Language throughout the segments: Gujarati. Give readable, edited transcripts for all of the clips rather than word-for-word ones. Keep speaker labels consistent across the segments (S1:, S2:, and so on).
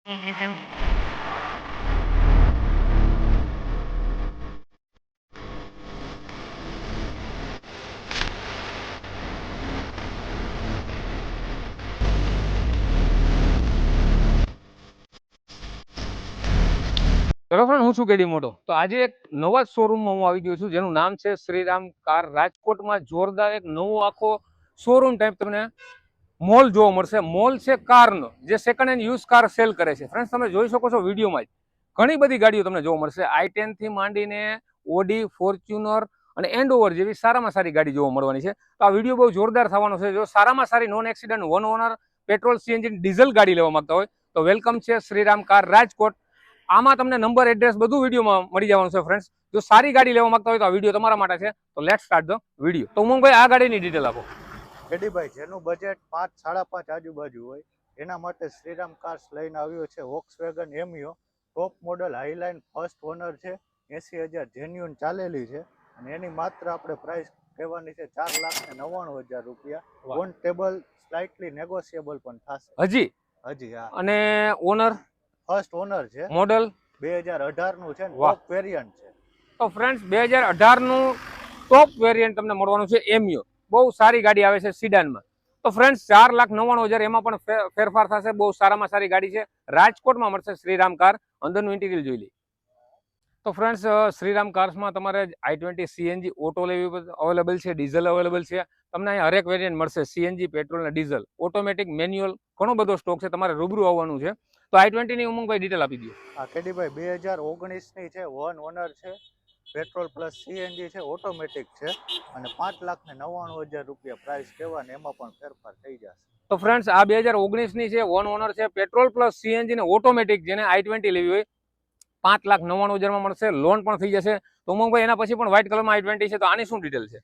S1: ચલો ફ્રેન્ડ, હું છું કેડી મોટો. તો આજે એક નવા શોરૂમમાં હું આવી ગયો છું જેનું નામ છે શ્રીરામ કાર. રાજકોટમાં જોરદાર એક નવો આખો શોરૂમ ટાઈપ તમને મોલ જોવા મળશે. મોલ છે કારનો, જે second hand use car cell કરે છે. ફ્રેન્ડ્સ, તમે જોઈ શકો છો વિડીયોમાં જ ઘણી બધી ગાડીઓ તમને જોવા મળશે. i10 થી માંડીને ઓડી, ફોર્ચ્યુનર અને એન્ડઓવર જેવી સારામાં સારી ગાડી જોવા મળવાની છે. તો આ વિડીયો બહુ જોરદાર થવાનો છે. જો સારામાં સારી non accident one honour petrol CNG diesel ગાડી લેવા માંગતા હોય તો વેલકમ છે શ્રીરામ કાર રાજકોટ. આમાં તમને નંબર, એડ્રેસ બધું વિડીયોમાં મળી જવાનું છે. ફ્રેન્ડ્સ, જો સારી ગાડી લેવા માંગતા હોય તો આ વિડીયો તમારા માટે છે. તો લેટ્સ સ્ટાર્ટ ધ વિડીયો. તો ઉમંગભાઈ, આ ગાડીની ડિટેલ આપો.
S2: કેડીભાઈ, જેનું બજેટ 5-5.5 આજુબાજુ હોય એના માટે શ્રીરામ કાર્સ લઈને આવ્યો છે વોક્સવેગન એમિયો ટોપ મોડલ હાઈલાઇન ફર્સ્ટ ઓનર છે. 80,000 જેન્યુન ચાલેલી છે અને એની માત્ર આપણે પ્રાઇસ કહેવાની છે 4,99,000 રૂપિયા. ઓન ટેબલ સ્લાઇટલી નેગોશિયેબલ પણ થશે. હજી હા.
S1: અને ઓનર
S2: ફર્સ્ટ ઓનર છે.
S1: મોડલ
S2: 2018 નું છે. ટોપ વેરિયન્ટ છે.
S1: તો ફ્રેન્ડ્સ, 2018 નું ટોપ વેરિયન્ટ તમને મળવાનું છે એમિયો. બહુ સારી ગાડી આવે છે સિડાનમાં. તો ફ્રેન્ડ્સ, 4,99,000 એમાં પણ ફેરફાર થશે. બહુ સારામાં સારી ગાડી છે. રાજકોટમાં મળશે શ્રીરામ કાર. અંદરનું ઇન્ટિરિયર જોઈ લઈએ. તો ફ્રેન્ડ્સ, શ્રીરામ કાર્સમાં તમારે i20 સીએનજી ઓટો લેવી અવેલેબલ છે, ડીઝલ અવેલેબલ છે. તમને અહીંયા હરેક વેરિયન્ટ મળશે. સીએનજી, પેટ્રોલ અને ડીઝલ, ઓટોમેટિક, મેન્યુઅલ, ઘણો બધો સ્ટોક છે. તમારે રૂબરૂ આવવાનું છે. તો i20 ની ઉમંગભાઈ ડિટેલ આપી દો.
S2: હા કેડીભાઈ, 2019 ની છે. વન ઓનર છે. પેટ્રોલ પ્લસ સીએનજી છે. ઓટોમેટિક છે અને 5,99,000 રૂપિયા પ્રાઇસ કહેવાને એમાં પણ ફેરફાર થઈ જશે.
S1: તો ફ્રેન્ડ્સ, આ 2019 ની છે. વન ઓનર છે. પેટ્રોલ પ્લસ સીએનજી ને ઓટોમેટિક, જેને i20 લેવી હોય 5,99,000 માં મળશે. લોન પણ થઈ જશે. તો ઉમંગભાઈ, એના પછી પણ વ્હાઇટ કલરમાં i20 છે. તો આની શું ડિટેલ છે?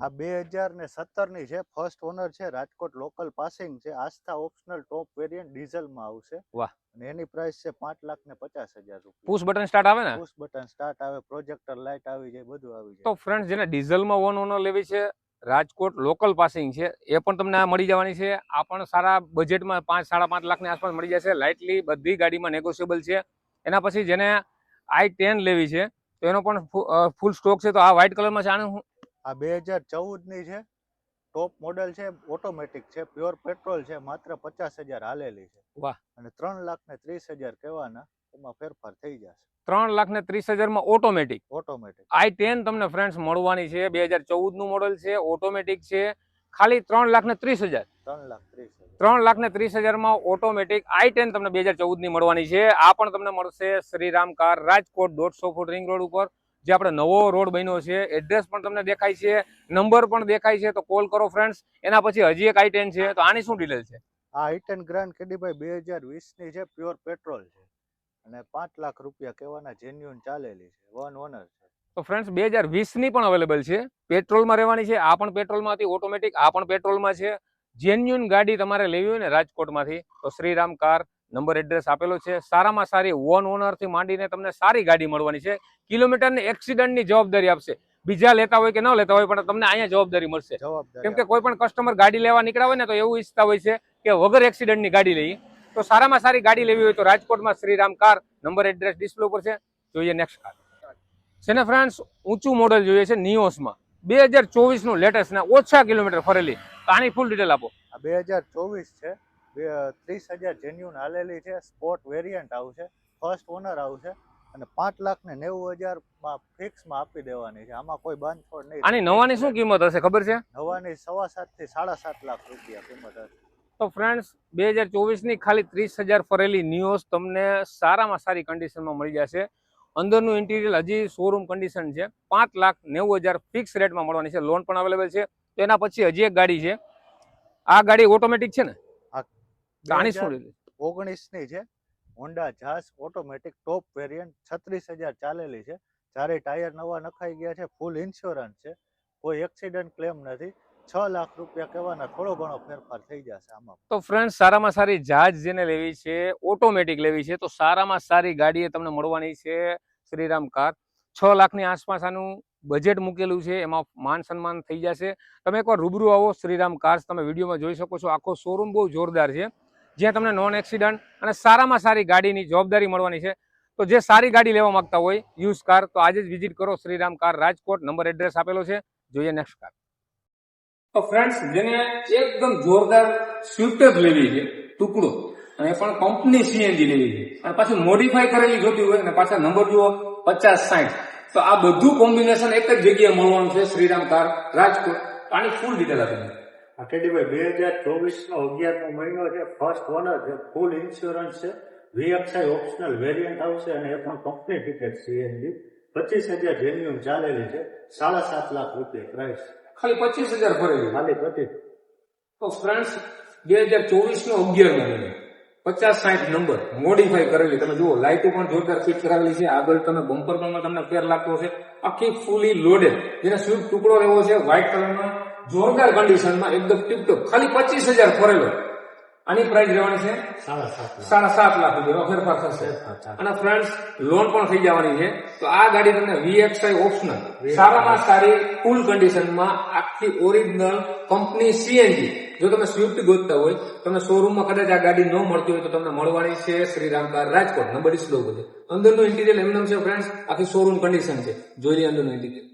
S2: આ 2017 ની છે. ફર્સ્ટ ઓનર છે. રાજકોટ લોકલ પાસિંગ છે. આસ્થા ઓપ્શનલ ટોપ વેરિયન્ટ ડીઝલમાં આવશે.
S1: વાહ.
S2: અને એની પ્રાઇસ છે 5,50,000 રૂપિયા.
S1: પુશ બટન સ્ટાર્ટ આવે ને?
S2: પુશ બટન સ્ટાર્ટ આવે, પ્રોજેક્ટર લાઇટ આવી જાય, બધું આવી જાય.
S1: તો ફ્રેન્ડ્સ, જેને ડીઝલમાં વન ઓનર લેવી છે, રાજકોટ લોકલ પાસિંગ છે, એ પણ તમને મળી જવાની છે. આ પણ સારા બજેટમાં 5-5.5 લાખની આસપાસ મળી જશે. લાઇટલી બધી ગાડીમાં નેગોશિયેબલ છે. એના પછી જેને i10 લેવી છે તો એનો પણ ફૂલ સ્ટોક છે. તો આ વ્હાઇટ કલરમાં છે. આનું
S2: આ 2014 ની છે. ટોપ મોડલ છે. ઓટોમેટિક છે. પ્યોર પેટ્રોલ છે. માત્ર 50,000 હાલેલી છે.
S1: વાહ.
S2: અને 3,30,000 કહેવાના, એમાં ફેરફાર થઈ જશે.
S1: 3,30,000 માં ઓટોમેટિક i10 તમને ફ્રેન્ડ્સ મળવાની છે. 2014 નું મોડલ છે. ઓટોમેટિક છે. ખાલી 3,30,000. 3,30,000 માં ઓટોમેટિક i10 તમને 2014 ની મળવાની છે. આ પણ તમને મળશે Shriram car Rajkot 150 foot ring road ઉપર, જે આપણે નવો રોડ બન્યો છે. એડ્રેસ પણ તમને દેખાય છે, નંબર પણ દેખાય છે. તો કોલ કરો ફ્રેન્ડ્સ. એના પછી હજી એક i10 છે. તો આની શું ડિટેલ છે?
S2: આ i10 ગ્રાન્ડ કેડીભાઈ 2020 ની છે. પ્યોર પેટ્રોલ છે અને 5 લાખ રૂપિયા કહેવાના, જેન્યુન ચાલેલી છે. વન ઓનર છે.
S1: તો ફ્રેન્ડ્સ, 2020 ની પણ અવેલેબલ છે. પેટ્રોલમાં રહેવાની છે. આ પણ પેટ્રોલમાં હતી. ઓટોમેટિક, આ પણ પેટ્રોલમાં છે. જેન્યુન ગાડી તમારે લેવી હોય ને રાજકોટમાંથી, તો શ્રીરામ કાર, નંબર, એડ્રેસ આપેલો છે. સારામાં સારી વન ઓનર થી માંડીને તમને સારી ગાડી મળવાની છે. કિલોમીટરની એક્સિડન્ટની જવાબદારી આપશે. બીજા લેતા હોય કે ન લેતા હોય, પણ તમને અહીંયા જવાબદારી મળશે. કેમ કે કોઈ પણ કસ્ટમર ગાડી લેવા નીકળ્યા હોય ને તો એવું ઈચ્છતા હોય છે કે વગર એક્સિડન્ટની ગાડી લઈએ. તો સારામાં સારી ગાડી લેવી હોય તો રાજકોટમાં Shriram car, number, address display ઉપર છે. જોઈએ નેક્સ્ટ કાર છે ને ફ્રેન્ડ્સ, ઊંચું મોડલ જોઈએ છે નિયોસમાં. 2024 નું લેટેસ્ટ ને ઓછા કિલોમીટર ફરેલી. તો આની ફૂલ ડિટેલ આપો.
S2: આ 2024 છે. 30,000 જેન્યુન હાલેલી છે. સ્પોર્ટ વેરિયન્ટ આવશે. ફર્સ્ટ ઓનર આવશે અને 5,90,000 માં ફિક્સમાં આપી દેવાની છે. આમાં કોઈ બાંધછોડ નહીં.
S1: આની નવાની શું કિંમત હશે ખબર છે?
S2: નવાની 7.5 થી 7.5 લાખ રૂપિયા કિંમત હશે.
S1: તો ફ્રેન્ડ્સ, 2024 ની ખાલી 30,000 ફરેલી નિયોસ તમને સારામાં સારી કન્ડિશનમાં મળી જશે. અંદરનું ઇન્ટિરિયર હજી શોરૂમ કન્ડિશન છે. 5,90,000 ફિક્સ રેટમાં મળવાની છે. લોન પણ અવેલેબલ છે. તો એના પછી હજી એક ગાડી છે. આ ગાડી ઓટોમેટિક છે ને? આની શું?
S2: 2019 ની છે. હોન્ડા જાઝ ઓટોમેટિક ટોપ વેરિયન્ટ. 36,000 ચાલેલી છે. ચારે ટાયર નવા નખાઈ ગયા છે. ફૂલ ઇન્સ્યોરન્સ છે. કોઈ એક્સિડન્ટ ક્લેમ નથી. 6 લાખ રૂપિયા કહેવાના, થોડો ઘણો ફેરફાર થઈ જશે આમાં.
S1: તો ફ્રેન્ડ્સ, સારામાં સારી જાજ જેને લેવી છે, ઓટોમેટિક લેવી છે, તો સારામાં સારી ગાડી એ તમને મળવાની છે શ્રીરામ કાર. 6 લાખની આસપાસ આનું બજેટ મૂકેલું છે. એમાં માન સન્માન થઈ જશે. તમે એકવાર રૂબરૂ આવો શ્રીરામ કાર્સ. તમે વિડીયોમાં જોઈ શકો છો. આખો શોરૂમ બહુ જોરદાર છે. જ્યાં તમને નોન એક્સિડન્ટ અને સારામાં સારી ગાડીની જવાબદારી મળવાની છે. તો જે સારી ગાડી લેવા માંગતા હોય યુઝ કાર, તો આજે જ વિઝિટ કરો Shriram car Rajkot. Number address આપેલો છે. જોઈએ નેક્સ્ટ કાર. તો ફ્રેન્ડ્સ, જેને એકદમ જોરદાર સ્વિફ્ટ જ લેવી છે ટુકડો, અને પણ કંપની સીએનજી લેવી છે, અને પાછી મોડિફાઈ કરેલી જોતી હોય, અને પાછા નંબર જુઓ 50-60, તો આ બધું કોમ્બિનેશન એક જ જગ્યાએ મળવાનું છે શ્રીરામ કાર રાજકોટ. આની ફૂલ ડિટેલ આપી.
S2: કેડીભાઈ 2024 નો 11મો મહિનો છે, ફર્સ્ટ ઓનર છે, ફૂલ ઇન્સ્યોરન્સ છે, વીએક્સઆઈ ઓપ્શનલ વેરિયન્ટ આવશે, અને એ પણ કંપની ટિકિટ સીએનજી. 25,000 જેન્યુન ચાલેલી છે, 7.5 લાખ રૂપિયા પ્રાઇસ.
S1: ખાલી 25,000 ભરેલી.
S2: ખાલી 25.
S1: તો ફ્રેન્ડ્સ, 2024 નો 11મો મહિનો, 50-60 નંબર, મોડિફાઈ કરેલી. તમે જુઓ, લાઇટો પણ જોરદાર ફિટ કરાવેલી છે. આગળ તમે બમ્પર પણ તમને ફેર લાગતો હશે. આખી ફૂલી લોડેડ, જેને સ્વિફ્ટ ટુકડો લેવો છે, વ્હાઇટ કલરમાં, જોરદાર કન્ડિશનમાં, એકદમ ટીપટોપ. ખાલી 25,000 ભરેલો. આની પ્રાઇસ રહેવાની છે 7.5 લાખ રૂપિયા. ફેરફાર થશે. અને ફ્રેન્ડ્સ, લોન પણ થઈ જવાની છે. તો આ ગાડી તમને વીએક્સઆઈ ઓપ્શનલ, સારામાં સારી ફૂલ કન્ડિશનમાં, આખી ઓરિજિનલ કંપની સીએનજી. જો તમે સ્વિફ્ટ ગોતતા હોય, તમને શોરૂમમાં કદાચ આ ગાડી ન મળતી હોય, તો તમને મળવાની છે Shriram car Rajkot. Number display ઉપર છે. અંદરનું ઇન્ટિરિયર એમનેમ છે ફ્રેન્ડ્સ, આખી શોરૂમ કન્ડિશન છે. જોઈ લે અંદરનું ઇન્ટિરિયર.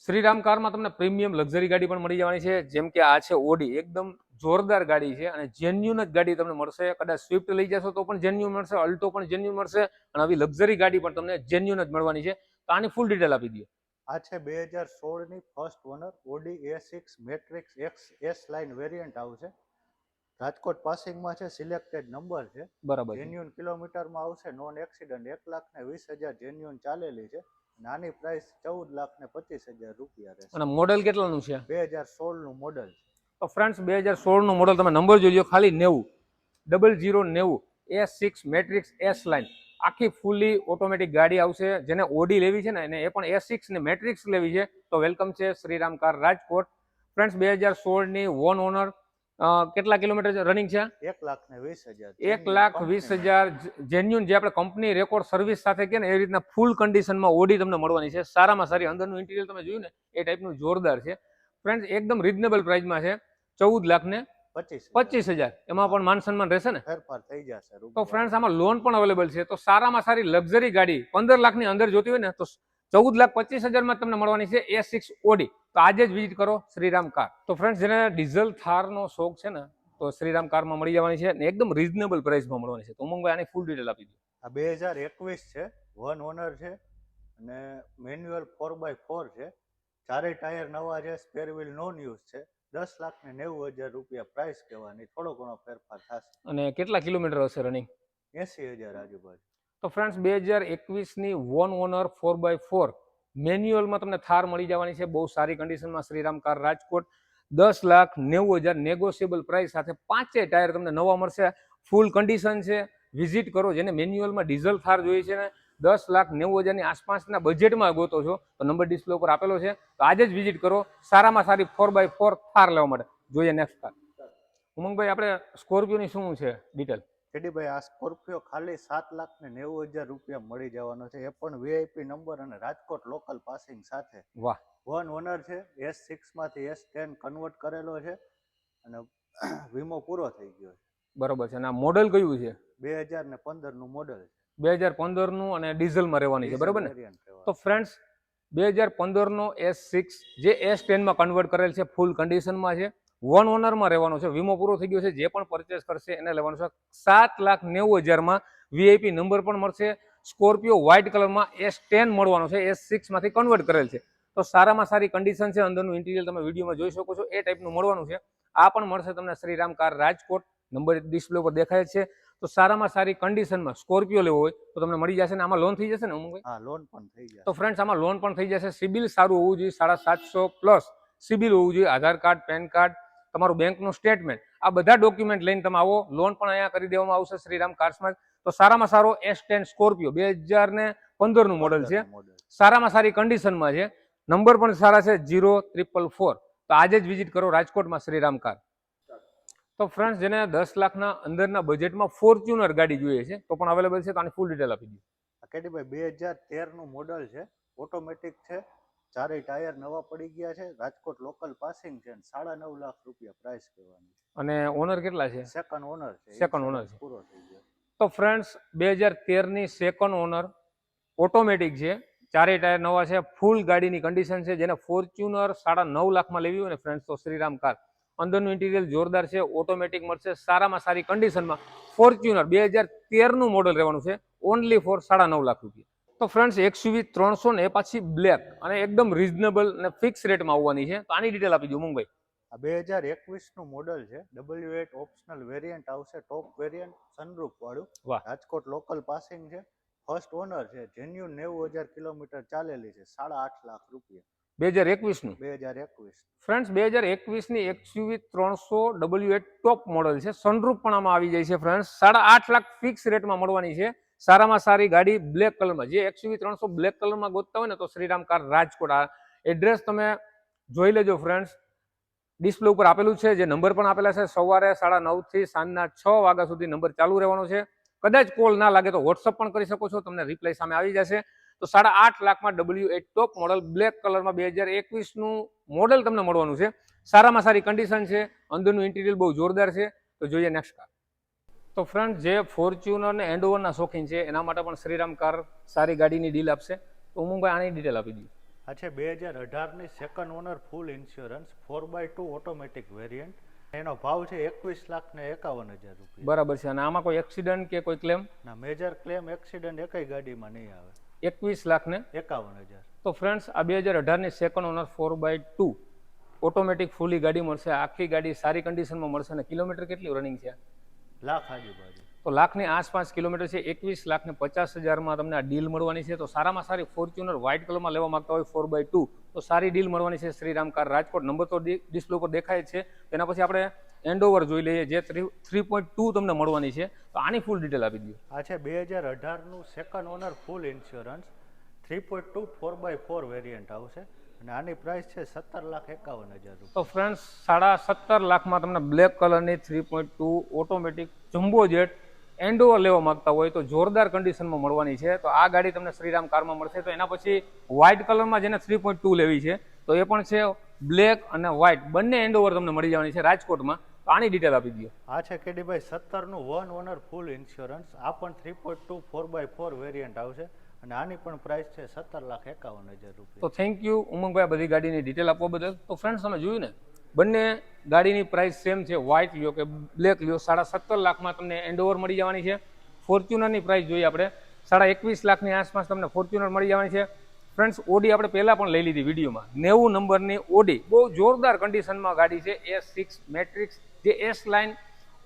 S1: શ્રીરામ કારમાં તમને પ્રીમિયમ લક્ઝરી ગાડી પણ મળી જવાની છે. જેમ કે આ છે ઓડી, એકદમ જોરદાર ગાડી છે, અને જેન્યુન જ ગાડી તમને મળશે. કદાચ સ્વિફ્ટ લઈ જશો તો પણ જેન્યુન મળશે, અલ્ટો પણ જેન્યુન મળશે, અને આવી લક્ઝરી ગાડી પણ તમને જેન્યુન જ મળવાની છે. તો આની ફૂલ ડિટેલ આપી દો.
S2: આ છે 2016 ની first honour Audi A6 matrix x S line variant આવશે. રાજકોટ પાસિંગમાં છે, સિલેક્ટેડ નંબર છે,
S1: બરાબર છે.
S2: જેન્યુન કિલોમીટરમાં આવશે, નોન એક્સિડન્ટ. 1,20,000 જેન્યુન ચાલેલી છે. નાની પ્રાઇસ 14,25,000 રૂપિયા રહેશે.
S1: અને મોડેલ કેટલાનું છે?
S2: 2016 નું મોડલ.
S1: તો ફ્રેન્ડ્સ, 2016 નું મોડલ, તમે નંબર જોઈ લો, ખાલી 90 A6 મેટ્રિક્સ એસ લાઇન, આખી ફૂલી ઓટોમેટિક ગાડી આવશે. જેને ઓડી લેવી છે ને, એને એ પણ A6 ને મેટ્રિક્સ લેવી છે, તો વેલકમ છે શ્રીરામ કાર રાજકોટ. ફ્રેન્ડ્સ, 2016 ની વન ઓનર, કેટલા કિલોમીટર રનિંગ છે?
S2: 1,20,000.
S1: 1,20,000 જેન્યુન, જે આપણે કંપની રેકોર્ડ સર્વિસ સાથે કે ને એ રીતના ફૂલ કન્ડિશનમાં ઓડી તમને મળવાની છે. સારામાં સારી. અંદરનું ઇન્ટિરિયર તમે જોયું ને, એ ટાઈપનું જોરદાર છે. ફ્રેન્ડ્સ, એકદમ રીઝનેબલ પ્રાઇસમાં છે, 14,25,000. એમાં પણ માન સન્માન રહેશે ને?
S2: ફેરફાર થઈ જશે.
S1: તો ફ્રેન્ડ્સ, આમાં લોન પણ અવેલેબલ છે. તો સારામાં સારી લક્ઝરી ગાડી 15 લાખની અંદર જોતી હોય ને, તો 14,25,000 માં તમને મળવાની છે A6 ઓડી. તો આજે જ વિઝિટ કરો શ્રીરામ કાર. તો ફ્રેન્ડ્સ, જેને ડીઝલ થારનો શોખ છે ને, તો શ્રીરામ કારમાં મળી જવાની છે, અને એકદમ રીઝનેબલ પ્રાઇસમાં મળવાની છે. તો ઉમંગભાઈ, આની ફૂલ ડિટેલ આપી દો.
S2: આ 2021 છે, વન ઓનર છે, અને મેન્યુઅલ 4x4 છે. ચારે ટાયર નવા છે, સ્પેર વ્હીલ નોન યુઝ છે. 10,90,000 રૂપિયા પ્રાઇસ કહેવાની. થોડો ઘણો ફેરફાર થશે.
S1: અને કેટલા કિલોમીટર હશે રનિંગ?
S2: 80,000 આજુબાજુ.
S1: તો ફ્રેન્ડ્સ, 2021 ની વન ઓનર 4x4 મેન્યુઅલમાં તમને થાર મળી જવાની છે, બહુ સારી કન્ડિશનમાં. Shriram car Rajkot, 10,90,000 negotiable price સાથે. 5 ટાયર તમને નવા મળશે, ફૂલ કન્ડિશન છે. વિઝિટ કરો. જેને મેન્યુઅલમાં ડીઝલ થાર જોઈએ છે ને, 10,90,000 ની આસપાસના બજેટમાં ગોતો છો, તો નંબર ડિસ્પ્લે ઉપર આપેલો છે. તો આજે જ વિઝિટ કરો સારામાં સારી 4x4 થાર લેવા માટે. જોઈએ નેક્સ્ટ કાર. ઉમંગભાઈ, આપણે સ્કોર્પિયોની શું છે ડિટેલ?
S2: કેડીભાઈ, આ સ્કોર્પિયો ખાલી 7,90,000 રૂપિયા મળી જવાનો છે, એ પણ વીઆઈપી નંબર અને રાજકોટ લોકલ પાસિંગ સાથે.
S1: વાહ.
S2: વન ઓનર છે, S6 માંથી S10 કન્વર્ટ કરેલો છે, અને વીમો પૂરો થઈ ગયો છે.
S1: બરોબર છે. અને આ મોડેલ કયું છે?
S2: 2015 નું મોડલ છે.
S1: 2015 નું, અને ડીઝલમાં રહેવાની છે, બરોબર ને? તો ફ્રેન્ડ્સ, 2015 નો S6 જે S10 માં કન્વર્ટ કરેલ છે, ફૂલ કન્ડિશનમાં છે, વન ઓનરમાં રહેવાનો છે, વીમો પૂરો થઈ ગયો છે. જે પણ પરચેસ કરશે એને લેવાનું છે. 7,90,000 માં વીઆઈપી નંબર પણ મળશે. સ્કોર્પિયો વ્હાઇટ કલરમાં S10 મળવાનો છે, S6 માંથી કન્વર્ટ કરેલ છે. તો સારામાં સારી કન્ડિશન છે. અંદરનું ઇન્ટિરિયર તમે વિડીયોમાં જોઈ શકો છો, એ ટાઈપનું મળવાનું છે. આ પણ મળશે તમને Shriram car Rajkot. Number display ઉપર દેખાય છે. તો સારામાં સારી કન્ડિશનમાં સ્કોર્પિયો લેવો હોય તો તમને મળી જશે. ને આમાં લોન થઈ જશે ને અમુક?
S2: હા, લોન પણ થઈ જશે.
S1: તો ફ્રેન્ડ્સ, આમાં લોન પણ થઈ જશે. સિબિલ સારું હોવું જોઈએ, 750+ સિબિલ હોવું જોઈએ. આધાર કાર્ડ, પેન કાર્ડ, તમારું બેંકનું સ્ટેટમેન્ટ, આ બધા ડોક્યુમેન્ટ લઈને તમે આવો. લોન પણ અહીંયા કરી દેવામાં આવશે શ્રીરામ કાર્સમાં. તો સારામાં સારો S10 સ્કોર્પિયો 2015 નું મોડલ છે, સારામાં સારી કન્ડિશનમાં છે. નંબર પણ સારા છે, 0,444. તો આજે જ વિઝિટ કરો રાજકોટમાં શ્રીરામ કાર. તો ફ્રેન્ડ્સ, જેને 10 લાખના અંદરના બજેટમાં ફોર્ચ્યુનર ગાડી જોઈએ છે, તો પણ અવેલેબલ છે. તો આની ફૂલ ડિટેલ આપી દો.
S2: કેડીભાઈ, 2013 નું મોડલ છે, ઓટોમેટિક છે, ચારેય ટાયર નવા પડી ગયા છે, રાજકોટ લોકલ પાસિંગ છે, અને 9.5 લાખ રૂપિયા પ્રાઇસ કહેવાની.
S1: અને ઓનર કેટલા છે?
S2: સેકન્ડ ઓનર છે.
S1: Second owner છે.
S2: પૂરો થઈ ગયો.
S1: તો ફ્રેન્ડ્સ 2013ની સેકન્ડ ઓનર ઓટોમેટિક છે, ચારેય ટાયર નવા છે, ફૂલ ગાડીની કન્ડિશન છે. જેને ફોર્ચ્યુનર 9.5 લાખમાં લેવી હોય ને ફ્રેન્ડ્સ તો શ્રીરામ કાર. અંદરનું ઇન્ટિરિયર જોરદાર છે, ઓટોમેટિક મળશે, સારામાં સારી કન્ડિશનમાં. ફોર્ચ્યુનર 2013નું મોડલ રહેવાનું છે, ઓનલી ફોર 9.5 લાખ રૂપિયા. તો ફ્રેન્ડ્સ XUV 300 ને એ પાછી બ્લેક અને એકદમ રિઝનેબલ અને ફિક્સ રેટમાં આવવાની છે. તો આની ડિટેલ આપી દો મુંબઈ.
S2: આ 2021નું મોડલ છે, W8 ઓપ્શનલ વેરિયન્ટ આવશે, ટોપ વેરિયન્ટ સનરૂફ વાળું.
S1: વાહ.
S2: રાજકોટ લોકલ પાસિંગ છે, ફર્સ્ટ ઓનર છે, જેન્યુન 90,000 કિલોમીટર ચાલેલી છે, 8.5 લાખ રૂપિયા.
S1: 2021નું
S2: 2021.
S1: ફ્રેન્ડ્સ 2021ની XUV 300 W8 ટોપ મોડલ છે, સનરૂફ પણ આમાં આવી જાય છે ફ્રેન્ડ્સ. 8.5 લાખ ફિક્સ રેટમાં મળવાની છે, સારામાં સારી ગાડી બ્લેક કલરમાં. જે XUV 300 બ્લેક કલરમાં ગોતતા હોય ને તો શ્રીરામ કાર રાજકોટ. આ એડ્રેસ તમે જોઈ લેજો ફ્રેન્ડ્સ, ડિસ્પ્લે ઉપર આપેલું છે, જે નંબર પણ આપેલા છે. સવારે 9:30 થી સાંજના 6 વાગ્યા સુધી નંબર ચાલુ રહેવાનો છે. કદાચ કોલ ના લાગે તો વોટ્સઅપ પણ કરી શકો છો, તમને રિપ્લાય સામે આવી જશે. તો 8.5 લાખમાં W8 ટોપ મોડલ બ્લેક કલરમાં 2021નું મોડલ તમને મળવાનું છે, સારામાં સારી કન્ડિશન છે, અંદરનું ઇન્ટિરિયર બહુ જોરદાર છે. તો જોઈએ નેક્સ્ટ કાર. તો ફ્રેન્ડ જે ફોર્ચ્યુનર ને એન્ડોવરના શોખીન છે એના માટે પણ શ્રીરામ કાર સારી ગાડીની ડીલ આપશે. તો મુંબઈ આની ડિટેલ આપી દીધી.
S2: આ છે 2018ની second owner full insurance 4x2 automatic variant. એનો ભાવ છે 21,51,000 રૂપિયા.
S1: બરાબર છે. અને આમાં કોઈ એક્સિડન્ટ કે કોઈ ક્લેમ?
S2: ના, મેજર ક્લેમ એક્સિડન્ટ એકય ગાડીમાં નહીં આવે.
S1: 21,51,000.
S2: 51,000.
S1: તો ફ્રેન્ડ્સ આ 2018ની સેકન્ડ ઓનર 4x2 ઓટોમેટિક ફૂલી ગાડી મળશે. આખી ગાડી સારી કન્ડિશનમાં મળશે. અને કિલોમીટર કેટલી રનિંગ છે?
S2: લાખ આજુબાજુ.
S1: તો લાખની આસપાસ કિલોમીટર છે. 21,50,000માં તમને આ ડીલ મળવાની છે. તો સારામાં સારી ફોર્ચ્યુનર વ્હાઇટ કલરમાં લેવા માંગતા હોય 4x2 તો સારી ડીલ મળવાની છે શ્રીરામ કાર રાજકોટ. નંબર તો ડિસ્પ્લે ઉપર દેખાય જ છે. તેના પછી આપણે એન્ડોવર જોઈ લઈએ, જે 3.2 તમને મળવાની છે. તો આની ફૂલ ડિટેલ આપી દો.
S2: આ છે 2018નું second owner full insurance 3.2 4x4 variant આવશે, અને આની પ્રાઇસ છે 17,51,000 રૂપિયા.
S1: તો ફ્રેન્ડ્સ 17.5 લાખમાં તમને બ્લેક કલરની 3.2 ઓટોમેટિક જમ્બો જેટ એન્ડોવર લેવા માંગતા હોય તો જોરદાર કન્ડિશનમાં મળવાની છે. તો આ ગાડી તમને શ્રીરામ કારમાં મળશે. તો એના પછી વ્હાઇટ કલરમાં જેને 3.2 લેવી છે તો એ પણ છે, બ્લેક અને વ્હાઇટ બંને એન્ડોવર તમને મળી જવાની છે રાજકોટમાં. તો આની ડિટેલ આપી દો.
S2: આ છે કેડીભાઈ 17નું વન ઓનર ફૂલ ઇન્સ્યોરન્સ. આ પણ 3.2 4x4 વેરિયન્ટ આવશે, અને આની પણ પ્રાઇસ છે 17,51,000 રૂપિયા.
S1: તો થેન્ક યુ ઉમંગભાઈ આ બધી ગાડીની ડિટેલ આપવા બદલ. તો ફ્રેન્ડ્સ તમે જોયું ને, બંને ગાડીની પ્રાઇસ સેમ છે. વ્હાઇટ લ્યો કે બ્લેક લ્યો 17.5 લાખમાં તમને એન્ડોવર મળી જવાની છે. ફોર્ચ્યુનરની પ્રાઇસ જોઈએ આપણે 21.5 લાખની આસપાસ તમને ફોર્ચ્યુનર મળી જવાની છે. ફ્રેન્ડ્સ ઓડી આપણે પહેલા પણ લઈ લીધી વિડીયોમાં, 90 નંબરની ઓડી, બહુ જોરદાર કન્ડિશનમાં ગાડી છે. S6 મેટ્રિક્સ જે S લાઇન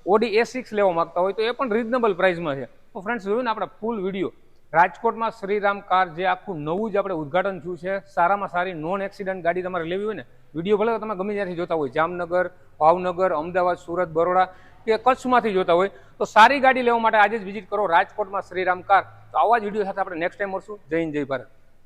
S1: ઓડી A6 લેવા માંગતા હોય તો એ પણ રિઝનેબલ પ્રાઇસમાં છે. તો ફ્રેન્ડ્સ જોયું ને આપણે ફૂલ વિડીયો રાજકોટમાં શ્રીરામ કાર જે આખું નવું જ આપણે ઉદ્ઘાટન થયું છે. સારામાં સારી નોન એક્સિડન્ટ ગાડી તમારે લેવી હોય ને, વિડીયો ભલે તમે ગમે ત્યાંથી જોતા હોય, જામનગર, ભાવનગર, અમદાવાદ, સુરત, બરોડા કે કચ્છમાંથી જોતા હોય તો સારી ગાડી લેવા માટે આજે જ વિઝિટ કરો રાજકોટમાં શ્રીરામ કાર. તો આવા જ વિડીયો સાથે આપણે નેક્સ્ટ ટાઈમ મળશું. જય હિન્દ, જય ભારત.